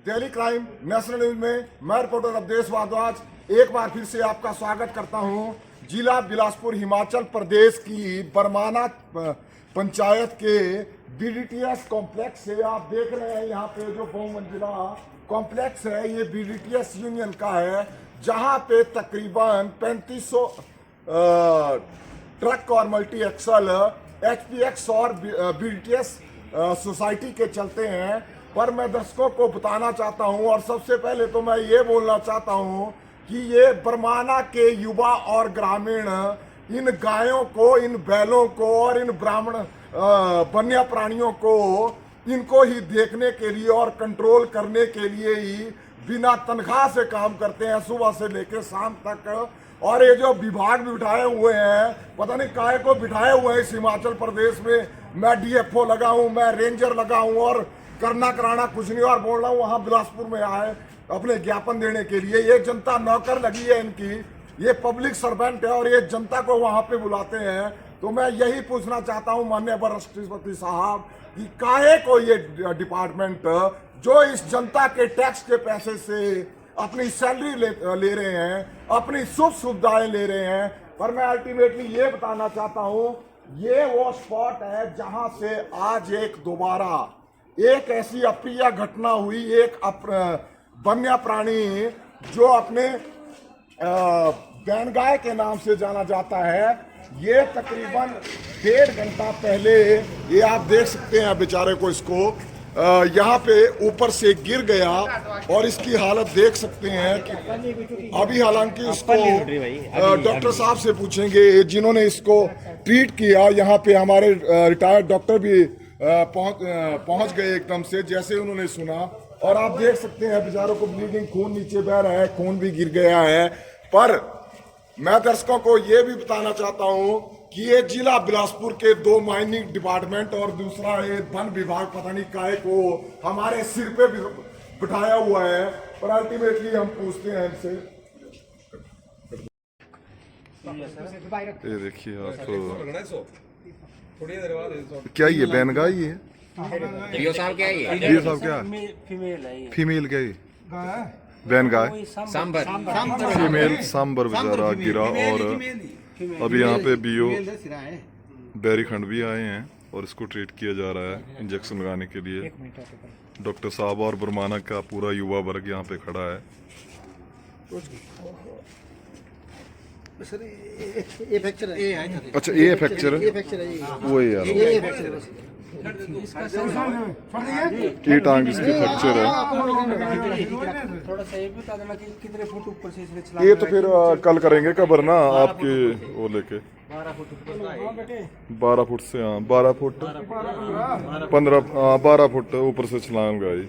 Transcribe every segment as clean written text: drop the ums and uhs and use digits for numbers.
Daily crime national news में मैं reporter Awadhesh Bhardwaj एक बार फिर से आपका स्वागत करता हूं। जिला बिलासपुर हिमाचल प्रदेश की बरमाना पंचायत के बीडीटीएस कॉम्प्लेक्स से आप देख रहे हैं। यहाँ पे जो बहुमंजिला कॉम्प्लेक्स है ये बीडीटीएस यूनियन का है, जहाँ पे तकरीबन 3500 ट्रक और मल्टी एक्सल एचपीएक्स और बीडीटीएस सोसाइटी के चलते हैं। पर मैं दर्शकों को बताना चाहता हूं और सबसे पहले तो मैं ये बोलना चाहता हूं कि ये बरमाना के युवा और ग्रामीण इन गायों को, इन बैलों को और इन ब्राह्मण वन्य प्राणियों को इनको ही देखने के लिए और कंट्रोल करने के लिए ही बिना तनख्वाह से काम करते हैं सुबह से लेकर शाम तक। और ये जो विभाग भी बिठाए हुए हैं, पता नहीं काहे को बिठाए हुए हैं इस हिमाचल प्रदेश में। मैं डीएफओ लगा हूं, मैं रेंजर लगा हूं और करना कराना कुछ नहीं। और बोल रहा हूँ वहां बिलासपुर में आए अपने ज्ञापन देने के लिए। ये जनता नौकर लगी है इनकी, ये पब्लिक सर्वेंट है और ये जनता को वहां पे बुलाते हैं। तो मैं यही पूछना चाहता हूं माननीय राष्ट्रपति साहब कि काहे को ये डिपार्टमेंट जो इस जनता के टैक्स के पैसे से अपनी सैलरी ले रहे हैं, अपनी सुख सुविधाएं ले रहे हैं। पर मैं अल्टीमेटली ये बताना चाहता हूं ये वो स्पॉट है जहां से आज दोबारा एक ऐसी अप्रिय घटना हुई। एक वन्य प्राणी जो अपने बैनगाय के नाम से जाना जाता है, ये तकरीबन 1.5 घंटा पहले ये आप देख सकते हैं बेचारे को, इसको यहाँ पे ऊपर से गिर गया और इसकी हालत देख सकते हैं कि अभी हालांकि इसको डॉक्टर साहब से पूछेंगे जिन्होंने इसको ट्रीट किया। यहाँ पे हमारे रिटायर्ड डॉक्टर भी पहुंच गए एकदम से जैसे उन्होंने सुना। और आप देख सकते हैं बेचारों को ब्लीडिंग, खून नीचे बह रहा है, खून भी गिर गया है। पर मैं दर्शकों को ये भी बताना चाहता हूं कि ये जिला बिलासपुर के 2 माइनिंग डिपार्टमेंट और दूसरा ये वन विभाग पता नहीं काहे को हमारे सिर पे भी बिठाया हुआ है। पर अल्टीमेटली हम पूछते हैं इनसे। ये देखिए आप क्या ये बैनगाय ही है? ये साहब क्या है? ये साहब क्या फीमेल है ये। फीमेल क्या है? बैनगाय सांबर फीमेल सांबर बेचारा गिरा। और अभी यहाँ पे बीओ बैरीखंड भी आए हैं और इसको ट्रीट किया जा रहा है इंजेक्शन लगाने के लिए। डॉक्टर साहब और बरमाना का पूरा युवा वर्ग यहाँ पे खड़ा है। अच्छा ये फ्रैक्चर है, वो है यार, ये टांग इसकी फ्रैक्चर है। थोड़ा सा ये बता देना कि कितने फुट ऊपर से इसने चला। ये तो फिर कल करेंगे कबर ना आपके वो लेके 12 फुट ऊपर। 12 फुट से, हाँ 12 फुट 15 12 फुट ऊपर से छलांग गई।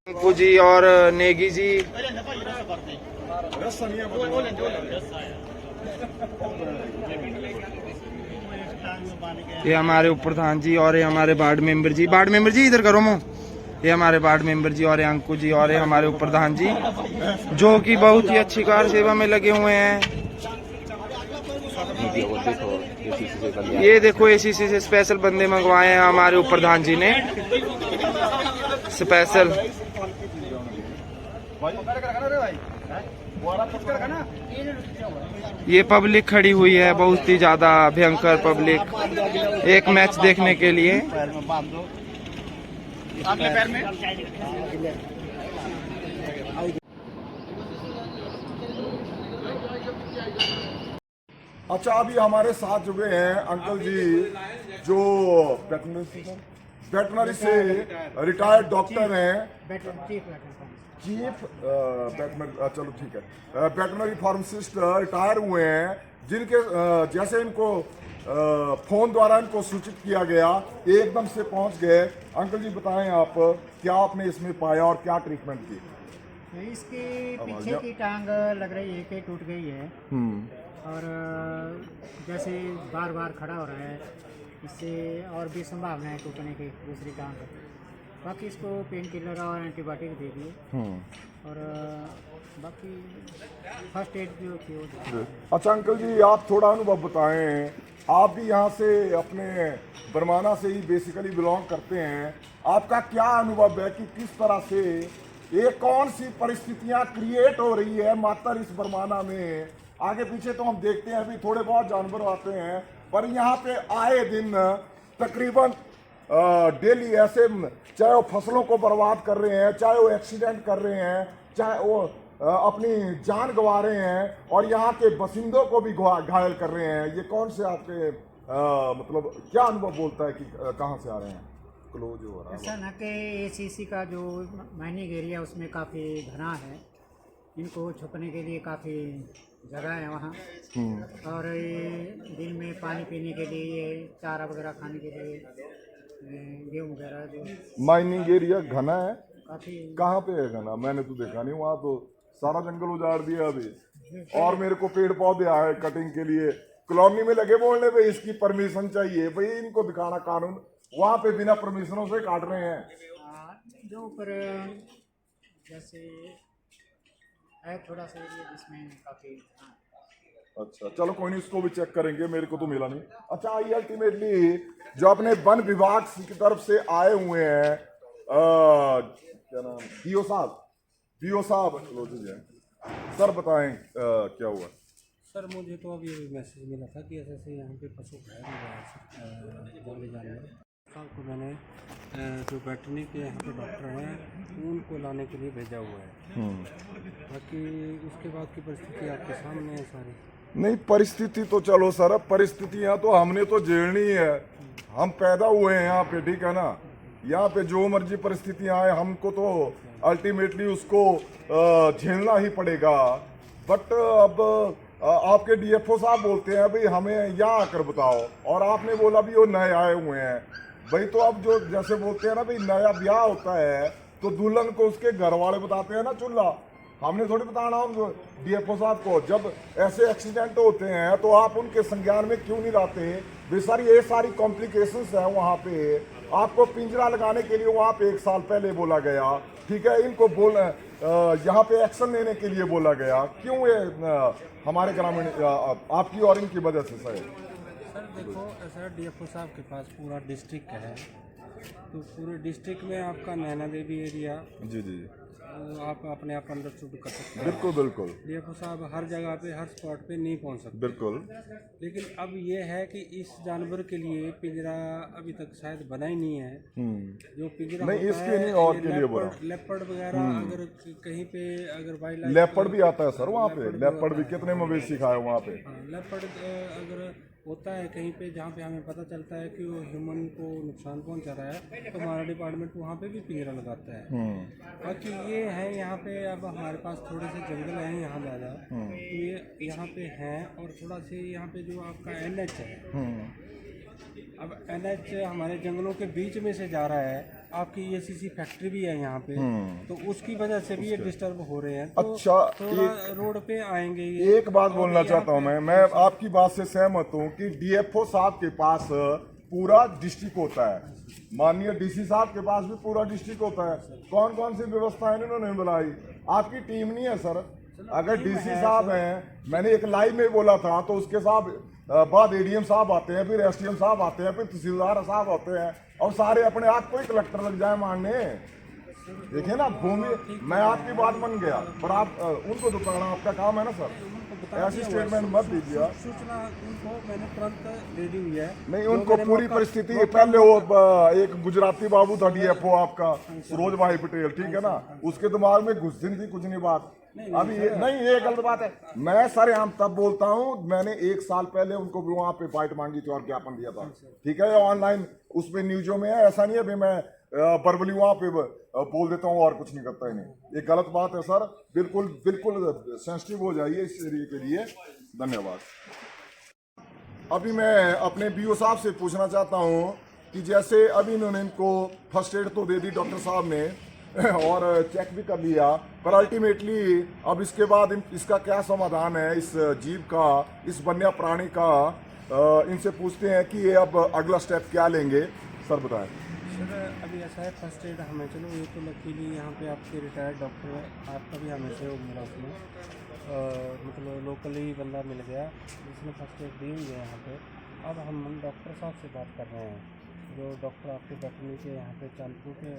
अंकु जी और नेगी जी, ये हमारे उप प्रधान जी और ये हमारे वार्ड मेंबर जी। वार्ड मेंबर जी इधर करो मुँह। ये हमारे वार्ड मेंबर जी और ये अंकु जी और ये हमारे उप प्रधान जी जो कि बहुत ही अच्छी कार सेवा में लगे हुए हैं। ये देखो एसीसी से स्पेशल बंदे मंगवाए हैं हमारे उप प्रधान जी ने स्पेशल। ये पब्लिक खड़ी हुई है, बहुत ही ज्यादा भयंकर पब्लिक एक मैच देखने के लिए। अच्छा अभी हमारे साथ जुड़े हैं अंकल जी जो वेटनरी से रिटायर्ड डॉक्टर हैं, चीफ चलो ठीक है, वेटनरी फार्मासिस्ट रिटायर हुए हैं, जिनके जैसे इनको फोन द्वारा इनको सूचित किया गया, एकदम से पहुंच गए। अंकल जी बताएं आप क्या आपने इसमें पाया और क्या ट्रीटमेंट की? इसकी पीछे की टांग लग रही है कि टूट गई है और जैसे बार बार खड़ा हो रहा है, इससे और भी संभावना है टूटने की दूसरी टांग। बाकी इसको पेन किलर और एंटीबायोटिक दे दिए और बाकी फर्स्ट एड जो थी वो। अच्छा अंकल जी आप थोड़ा अनुभव बताएं, आप भी यहाँ से अपने बरमाना से ही बेसिकली बिलोंग करते हैं, आपका क्या अनुभव है कि किस तरह से ये कौन सी परिस्थितियां क्रिएट हो रही है मात्र इस बरमाना में? आगे पीछे तो हम देखते हैं अभी थोड़े बहुत जानवर आते हैं, पर यहाँ पे आए दिन तकरीबन डेली ऐसे, चाहे वो फसलों को बर्बाद कर रहे हैं, चाहे वो एक्सीडेंट कर रहे हैं, चाहे वो अपनी जान गंवा रहे हैं और यहाँ के बसिंदों को भी घायल कर रहे हैं। ये कौन से आपके मतलब क्या अनुभव बोलता है कि कहाँ से आ रहे हैं? क्लोज हो रहा है ऐसा ना कि एसीसी का जो माइनिंग एरिया उसमें काफ़ी घना है, इनको छुपने के लिए काफ़ी जगह है वहाँ और ये दिन में पानी पीने के लिए, ये चारा वगैरह खाने के लिए, गेहूँ वगैरह जो। माइनिंग एरिया घना है? काफ़ी। कहाँ पे है घना? मैंने तो देखा नहीं, वहाँ तो सारा जंगल उजाड़ दिया अभी और मेरे को पेड़ पौधे आए कटिंग के लिए। कॉलोनी में लगे बोलने पे इसकी परमिशन चाहिए भाई, इनको दिखाना कानून, वहाँ पे बिना परमिशनों से काट रहे हैं। जो ऊपर जैसे है थोड़ा सा एरिया जिसमें काफ़ी। अच्छा चलो कोई नहीं, इसको भी चेक करेंगे, मेरे को तो मिला नहीं। अच्छा ये अल्टीमेटली जो अपने वन विभाग की तरफ से आए हुए हैं, क्या नाम, पीओ साहब सर बताएं क्या हुआ? सर मुझे तो अभी मैसेज मिला था कि ऐसे यहाँ पे पशु घायल हुआ है जंगली जानवर। साहब को मैंने जो वेटरनरी के यहाँ पे डॉक्टर हैं उनको लाने के लिए भेजा हुआ है। बाकी उसके बाद की परिस्थिति आपके सामने है सारी। नहीं परिस्थिति तो चलो सर, परिस्थितियां तो हमने तो झेलनी है, हम पैदा हुए हैं यहाँ पे, ठीक है ना? यहाँ पे जो मर्जी परिस्थितियां आए हमको तो अल्टीमेटली उसको झेलना ही पड़ेगा। बट अब आपके डीएफओ साहब बोलते हैं भाई हमें यहाँ आकर बताओ, और आपने बोला भी वो नए आए हुए हैं भाई, तो अब जो जैसे बोलते हैं ना भाई नया ब्याह होता है तो दुल्हन को उसके घर वाले बताते हैं ना चूल्हा, हमने थोड़ी बताना उनको डीएफओ साहब को। जब ऐसे एक्सीडेंट होते हैं तो आप उनके संज्ञान में क्यों नहीं लाते? बेसारी ये सारी कॉम्प्लिकेशंस है वहाँ पे, आपको पिंजरा लगाने के लिए वहाँ पे 1 साल पहले बोला गया, ठीक है? इनको यहाँ पे एक्शन लेने के लिए बोला गया, क्यों ये हमारे ग्रामीण आपकी और इनकी वजह से? सर देखो ऐसा डीएफओ साहब के पास पूरा डिस्ट्रिक्ट है, तो पूरे डिस्ट्रिक्ट में आपका नैना देवी एरिया जी जी आप अपने आप अंदर शूट कर सकते हैं। बिल्कुल बिल्कुल। डीएफओ साहब हर जगह पे हर स्पॉट पे नहीं पहुंच सकते बिल्कुल। लेकिन अब ये है कि इस जानवर के लिए पिंजरा अभी तक शायद बना ही नहीं है। जो पिंजरा नहीं होता इसके है, नहीं और के लिए बोला। लेपर्ड वगैरह अगर कहीं पे अगर वाइल्ड लाइफ लेपर्ड भी आता है सर वहाँ पे, लेपर्ड भी कितने मवेशी खाए वहाँ पे। लेपर्ड अगर होता है कहीं पे जहाँ पे हमें पता चलता है कि वो ह्यूमन को नुकसान पहुंचा रहा है, तो हमारा डिपार्टमेंट वहाँ पे भी पिंजरा लगाता है। बाकी ये है यहाँ पे अब हमारे पास थोड़े से जंगल हैं यहाँ ज़्यादा, तो ये यहाँ पे हैं, और थोड़ा से यहाँ पे जो आपका एनएच है, अब एनएच हमारे जंगलों के बीच में से जा रहा है, आपकी एसीसी फैक्ट्री भी है यहाँ पे, तो उसकी वजह से भी ये डिस्टर्ब हो रहे हैं। तो अच्छा थोड़ा रोड पे आएंगे ये। एक बात बोलना चाहता हूँ मैं आपकी बात से सहमत हूँ कि डीएफओ साहब के पास पूरा डिस्ट्रिक्ट होता है, माननीय डीसी साहब के पास भी पूरा डिस्ट्रिक्ट होता है। कौन कौन सी व्यवस्थाएं इन्होंने बनाई? आपकी टीम नहीं है सर? अगर डीसी साहब हैं, मैंने एक लाइव में बोला था, तो उसके साथ बाद एडीएम साहब आते हैं, फिर एसडीएम साहब आते हैं, फिर तहसीलदार साहब आते हैं, और सारे अपने आप को ही कलेक्टर लग जाए मानने। देखिए ना भूमि, मैं आपकी बात मान गया, पर आप उनको बताना आपका काम है ना सर, ऐसी स्टेटमेंट मत दीजिए। सूचना उनको मैंने तुरंत दे दी हुई है। नहीं उनको पूरी परिस्थिति, पहले वो एक गुजराती बाबू था डीएफओ आपका सरोज भाई पटेल, ठीक है ना, उसके दिमाग में घुस थी कुछ नहीं बात। अभी ये गलत बात है। मैं सर हम तब बोलता हूँ, मैंने 1 साल पहले उनको भी वहाँ पे फाइट मांगी थी और ज्ञापन दिया था, ठीक है? ऑनलाइन उसमें न्यूजों में है, ऐसा नहीं है भाई मैं बरबली वहाँ पे बोल देता हूँ और कुछ नहीं करता ही नहीं। ये गलत बात है सर, बिल्कुल बिल्कुल सेंसिटिव हो जाइए इस एरिया के लिए। धन्यवाद। अभी मैं अपने बीओ साहब से पूछना चाहता हूँ कि जैसे अभी इन्होंने इनको फर्स्ट एड तो दे दी डॉक्टर साहब ने और चेक भी कर लिया, पर अल्टीमेटली अब इसके बाद इसका क्या समाधान है इस जीव का, इस वन्य प्राणी का। इनसे पूछते हैं कि ये अब अगला स्टेप क्या लेंगे। सर बताएं। सर अभी ऐसा है, फर्स्ट एड हमें, चलो ये तो लकीली यहाँ पे आपके रिटायर्ड डॉक्टर है, आपका भी हमें सहयोग मिला उसमें, मतलब लोकली बंदा मिल गया जिसने फर्स्ट एड दी हुई है यहाँ पे। अब हम डॉक्टर साहब से बात कर रहे हैं, जो डॉक्टर आपके वेटरनरी के यहाँ पे चांदपुर के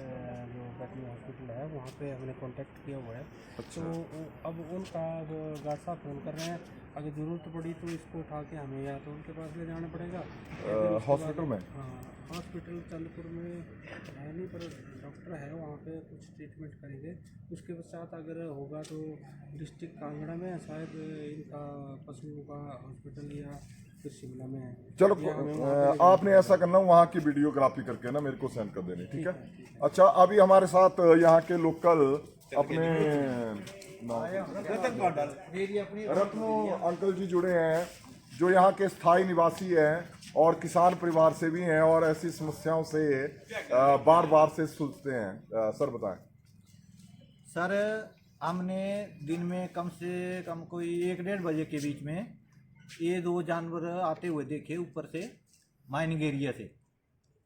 जो वेटरनरी हॉस्पिटल है वहाँ पे हमने कांटेक्ट किया हुआ है। अच्छा। तो अब उनका गार्ड साहब फ़ोन कर रहे हैं, अगर ज़रूरत पड़ी तो इसको उठा के हमें या तो उनके पास ले जाना पड़ेगा हॉस्पिटल में। हाँ, हॉस्पिटल चांदपुर में है नहीं, पर डॉक्टर है वहाँ पे, कुछ ट्रीटमेंट करेंगे। उसके पश्चात अगर होगा तो डिस्ट्रिक्ट कांगड़ा में शायद इनका पशुओं का हॉस्पिटल या फिर शिमला में है। चलो आपने ऐसा करना, वहाँ की वीडियोग्राफी करके ना मेरे को सेंड कर देनी, ठीक है। अच्छा, अभी हमारे साथ यहाँ के लोकल अपने रत्नो अंकल जी जुड़े हैं, जो यहाँ के स्थायी निवासी हैं और किसान परिवार से भी हैं और ऐसी समस्याओं से बार बार से सुलझते हैं। सर बताएं। सर हमने दिन में कम से कम कोई 1-1:30 बजे के बीच में ये 2 जानवर आते हुए देखे ऊपर से माइनिंग एरिया से,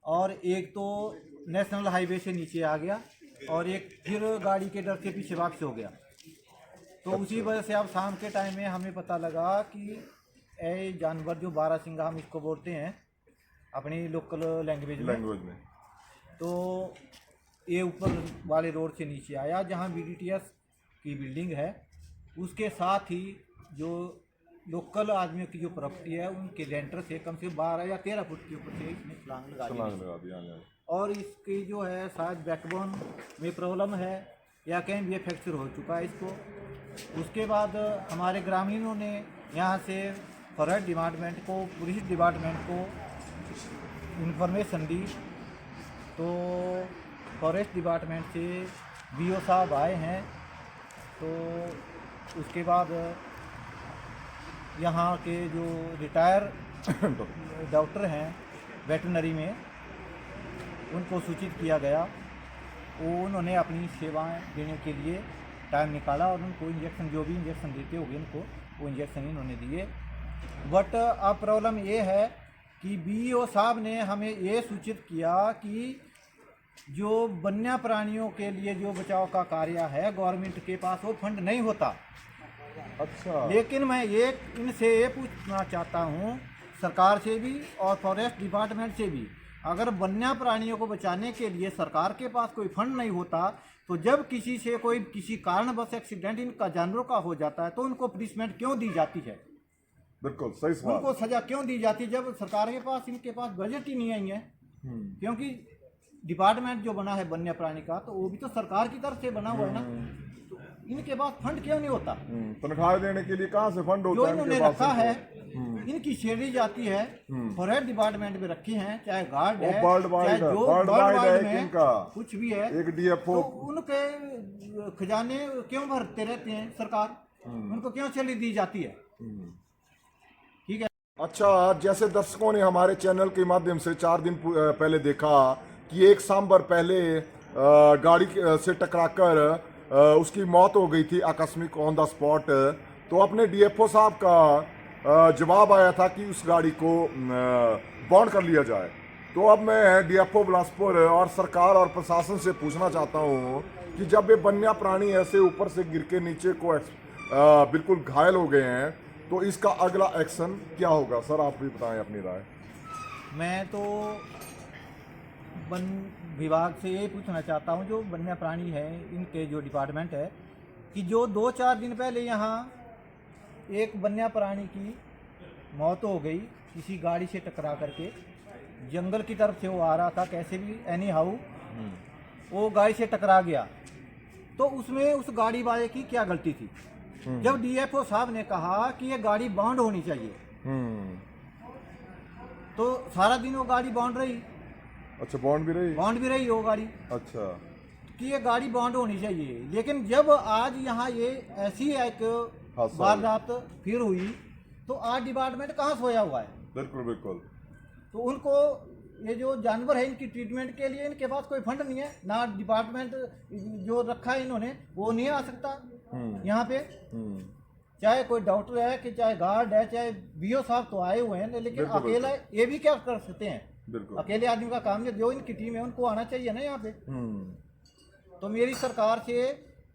और एक तो नेशनल हाईवे से नीचे आ गया और एक फिर गाड़ी के डर से पीछे भाग से हो गया। तो उसी वजह से अब शाम के टाइम में हमें पता लगा कि ये जानवर जो बारहसिंगा हम इसको बोलते हैं अपनी लोकल लैंग्वेज में, तो ये ऊपर वाले रोड से नीचे आया जहाँ BDTS की बिल्डिंग है, उसके साथ ही जो लोकल आदमियों की जो प्रॉपर्टी है उनके लेंटर से कम से 12 या 13 फुट के ऊपर से इसने छलांग लगा दी। और इसकी जो है शायद बैकबोन में प्रॉब्लम है या कहीं भी फ्रैक्चर हो चुका है इसको। उसके बाद हमारे ग्रामीणों ने यहाँ से फॉरेस्ट डिपार्टमेंट को, पुलिस डिपार्टमेंट को इन्फॉर्मेशन दी, तो फॉरेस्ट डिपार्टमेंट से BO साहब आए हैं। तो उसके बाद यहाँ के जो रिटायर डॉक्टर हैं वेटरनरी में, उनको सूचित किया गया। उन्होंने अपनी सेवाएं देने के लिए टाइम निकाला और उनको इंजेक्शन, जो भी इंजेक्शन देते होंगे उनको, वो इंजेक्शन इन्होंने दिए। बट अब प्रॉब्लम ये है कि BO साहब ने हमें ये सूचित किया कि जो वन्य प्राणियों के लिए जो बचाव का कार्य है गवर्नमेंट के पास वो फंड नहीं होता। अच्छा। लेकिन मैं इनसे ये पूछना चाहता हूँ, सरकार से भी और फॉरेस्ट डिपार्टमेंट से भी, अगर वन्य प्राणियों को बचाने के लिए सरकार के पास कोई फंड नहीं होता, तो जब किसी से कोई किसी कारणवश एक्सीडेंट इनका जानवरों का हो जाता है तो उनको पनिशमेंट क्यों दी जाती है? बिल्कुल सही सवाल। उनको सजा क्यों दी जाती है जब सरकार के पास, इनके पास बजट ही नहीं आई है? क्योंकि डिपार्टमेंट जो बना है वन्य प्राणी का, तो वो भी तो सरकार की तरफ से बना हुआ है ना, तो इनके पास फंड क्यों नहीं होता? तनख्वाह देने के लिए कहाँ से फंड होता जो है? इन्होंने रखा है, इनकी सैलरी जाती है फॉरेस्ट डिपार्टमेंट में रखी है, चाहे गार्ड है, चाहे जो वर्ल्ड वाइड में कुछ भी है, एक DFO, तो उनके खजाने क्यों भरते रहते हैं सरकार? उनको क्यों सैलरी दी जाती है? ठीक है। अच्छा, जैसे दर्शकों ने हमारे चैनल के माध्यम से 4 दिन पहले देखा कि एक सांबर पहले गाड़ी से टकराकर उसकी मौत हो गई थी आकस्मिक ऑन द स्पॉट। तो अपने DFO साहब का जवाब आया था कि उस गाड़ी को बॉन्ड कर लिया जाए। तो अब मैं DFO बिलासपुर और सरकार और प्रशासन से पूछना चाहता हूँ कि जब ये वन्य प्राणी ऐसे ऊपर से गिर के नीचे को बिल्कुल घायल हो गए हैं, तो इसका अगला एक्शन क्या होगा? सर आप भी बताएं अपनी राय। मैं तो वन विभाग से ये पूछना चाहता हूँ, जो वन्य प्राणी है इनके जो डिपार्टमेंट है, कि जो 2-4 दिन पहले यहाँ एक वन्य प्राणी की मौत हो गई किसी गाड़ी से टकरा करके, जंगल की तरफ से वो आ रहा था कैसे भी, एनी हाउ वो गाड़ी से टकरा गया। तो उसमें उस गाड़ी वाले की क्या गलती थी? जब DFO साहब ने कहा कि ये गाड़ी बाउंड होनी चाहिए, तो सारा दिन वो गाड़ी बाउंड रही। अच्छा, बॉन्ड भी रही वो गाड़ी। अच्छा, कि ये गाड़ी बॉन्ड होनी चाहिए। लेकिन जब आज यहाँ ये ऐसी एक वारदात फिर हुई, तो आज डिपार्टमेंट कहाँ सोया हुआ है? बिल्कुल बिल्कुल। तो उनको ये जो जानवर है इनकी ट्रीटमेंट के लिए इनके पास कोई फंड नहीं है, ना डिपार्टमेंट जो रखा है इन्होंने वो नहीं आ सकता यहाँ पे। चाहे कोई डॉक्टर है कि चाहे गार्ड है चाहे बीओ साहब तो आए हुए हैं, लेकिन बिल्कुल, अकेला ये भी क्या कर सकते हैं? बिल्कुल। अकेले आदमी का काम नहीं, जो इनकी टीम है उनको आना चाहिए ना यहाँ पे। तो मेरी सरकार से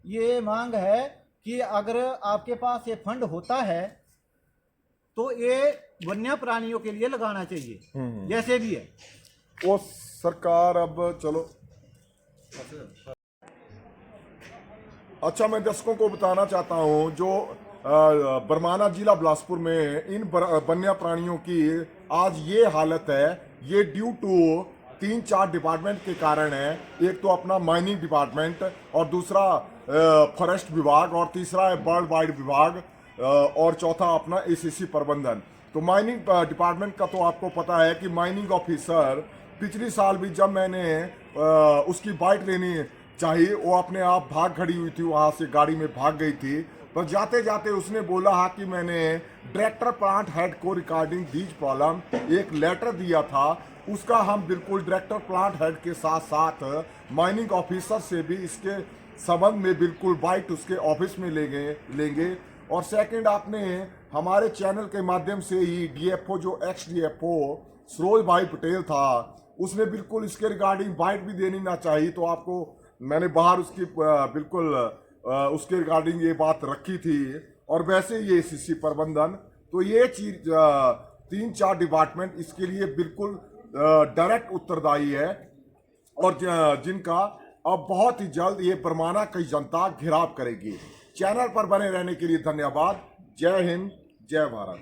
ये मांग है कि अगर आपके पास ये फंड होता है तो ये वन्य प्राणियों के लिए लगाना चाहिए जैसे भी है। वो सरकार अब चलो, अच्छा मैं दर्शकों को बताना चाहता हूँ जो बरमाना जिला बिलासपुर में इन वन्य प्राणियों की आज ये हालत है, ये ड्यू टू 3-4 डिपार्टमेंट के कारण है। एक तो अपना माइनिंग डिपार्टमेंट और दूसरा फॉरेस्ट विभाग और तीसरा है बर्ड वाइड विभाग और चौथा अपना एसीसी प्रबंधन। तो माइनिंग डिपार्टमेंट का तो आपको पता है कि माइनिंग ऑफिसर पिछली साल भी जब मैंने उसकी बाइट लेनी चाहिए वो अपने आप भाग खड़ी हुई थी, वहाँ से गाड़ी में भाग गई थी। पर जाते जाते उसने बोला हा कि मैंने डायरेक्टर प्लांट हेड को रिगार्डिंग दीज प्रॉब्लम एक लेटर दिया था, उसका हम बिल्कुल डायरेक्टर प्लांट हेड के साथ साथ माइनिंग ऑफिसर से भी इसके संबंध में बिल्कुल बाइट उसके ऑफिस में लेंगे। और सेकंड, आपने हमारे चैनल के माध्यम से ही डीएफओ जो एक्स डीएफओ सरोज भाई पटेल था उसने बिल्कुल इसके रिगार्डिंग बाइट भी देनी ना चाहिए, तो आपको मैंने बाहर उसकी बिल्कुल उसके रिगार्डिंग ये बात रखी थी। और वैसे ये एसीसी प्रबंधन, तो ये चीज 3-4 डिपार्टमेंट इसके लिए बिल्कुल डायरेक्ट उत्तरदायी है और जिनका अब बहुत ही जल्द ये बरमाना की जनता घेराव करेगी। चैनल पर बने रहने के लिए धन्यवाद। जय हिंद, जय भारत।